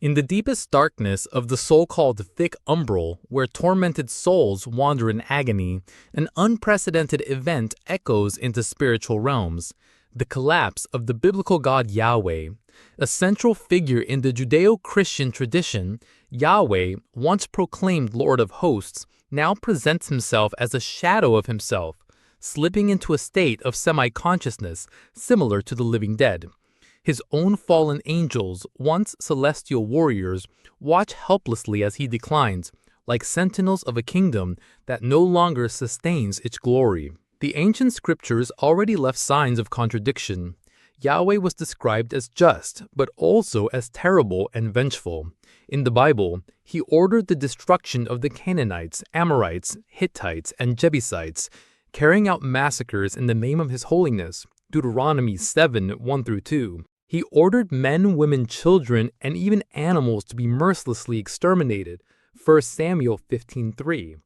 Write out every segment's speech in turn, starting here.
In the deepest darkness of the so-called Thick Umbral, where tormented souls wander in agony, an unprecedented event echoes into spiritual realms: the collapse of the biblical God Yahweh. A central figure in the Judeo-Christian tradition, Yahweh, once proclaimed Lord of Hosts, now presents himself as a shadow of himself, slipping into a state of semi-consciousness similar to the living dead. His own fallen angels, once celestial warriors, watch helplessly as he declines, like sentinels of a kingdom that no longer sustains its glory. The ancient scriptures already left signs of contradiction. Yahweh was described as just, but also as terrible and vengeful. In the Bible, he ordered the destruction of the Canaanites, Amorites, Hittites, and Jebusites, carrying out massacres in the name of his holiness. Deuteronomy 7:1-2. He ordered men, women, children, and even animals to be mercilessly exterminated. 1 Samuel 15:3.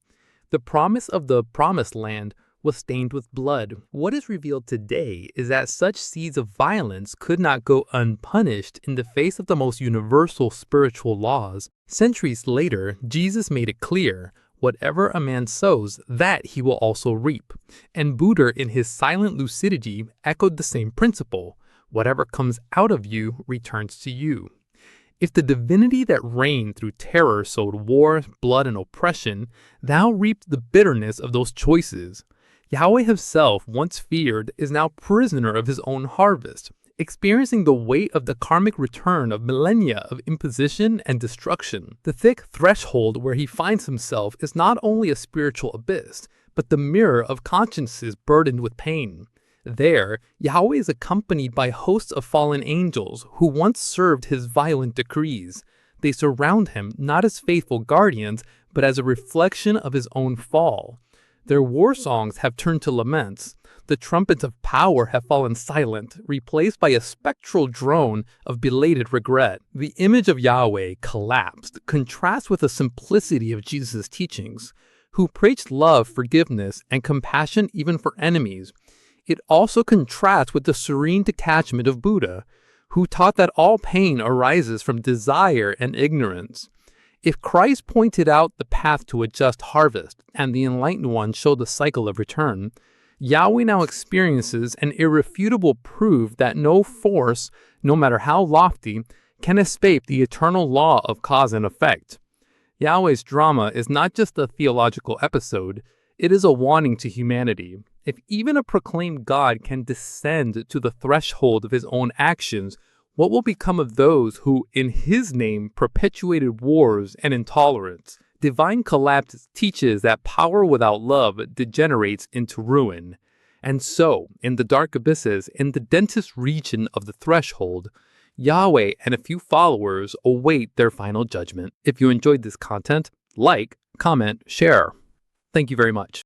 The promise of the Promised Land was stained with blood. What is revealed today is that such seeds of violence could not go unpunished in the face of the most universal spiritual laws. Centuries later, Jesus made it clear: whatever a man sows, that he will also reap. And Buddha, in his silent lucidity, echoed the same principle: whatever comes out of you returns to you. If the divinity that reigned through terror sowed war, blood, and oppression, thou reaped the bitterness of those choices. Yahweh himself, once feared, is now prisoner of his own harvest, experiencing the weight of the karmic return of millennia of imposition and destruction. The thick threshold where he finds himself is not only a spiritual abyss, but the mirror of consciences burdened with pain. There, Yahweh is accompanied by hosts of fallen angels who once served his violent decrees. They surround him not as faithful guardians, but as a reflection of his own fall. Their war songs have turned to laments. The trumpets of power have fallen silent, replaced by a spectral drone of belated regret. The image of Yahweh, collapsed, contrasts with the simplicity of Jesus' teachings, who preached love, forgiveness, and compassion even for enemies. It also contrasts with the serene detachment of Buddha, who taught that all pain arises from desire and ignorance. If Christ pointed out the path to a just harvest, and the enlightened one showed the cycle of return, Yahweh now experiences an irrefutable proof that no force, no matter how lofty, can escape the eternal law of cause and effect. Yahweh's drama is not just a theological episode, it is a warning to humanity. If even a proclaimed God can descend to the threshold of his own actions, what will become of those who, in his name, perpetuated wars and intolerance? Divine collapse teaches that power without love degenerates into ruin. And so, in the dark abysses, in the densest region of the threshold, Yahweh and a few followers await their final judgment. If you enjoyed this content, like, comment, share. Thank you very much.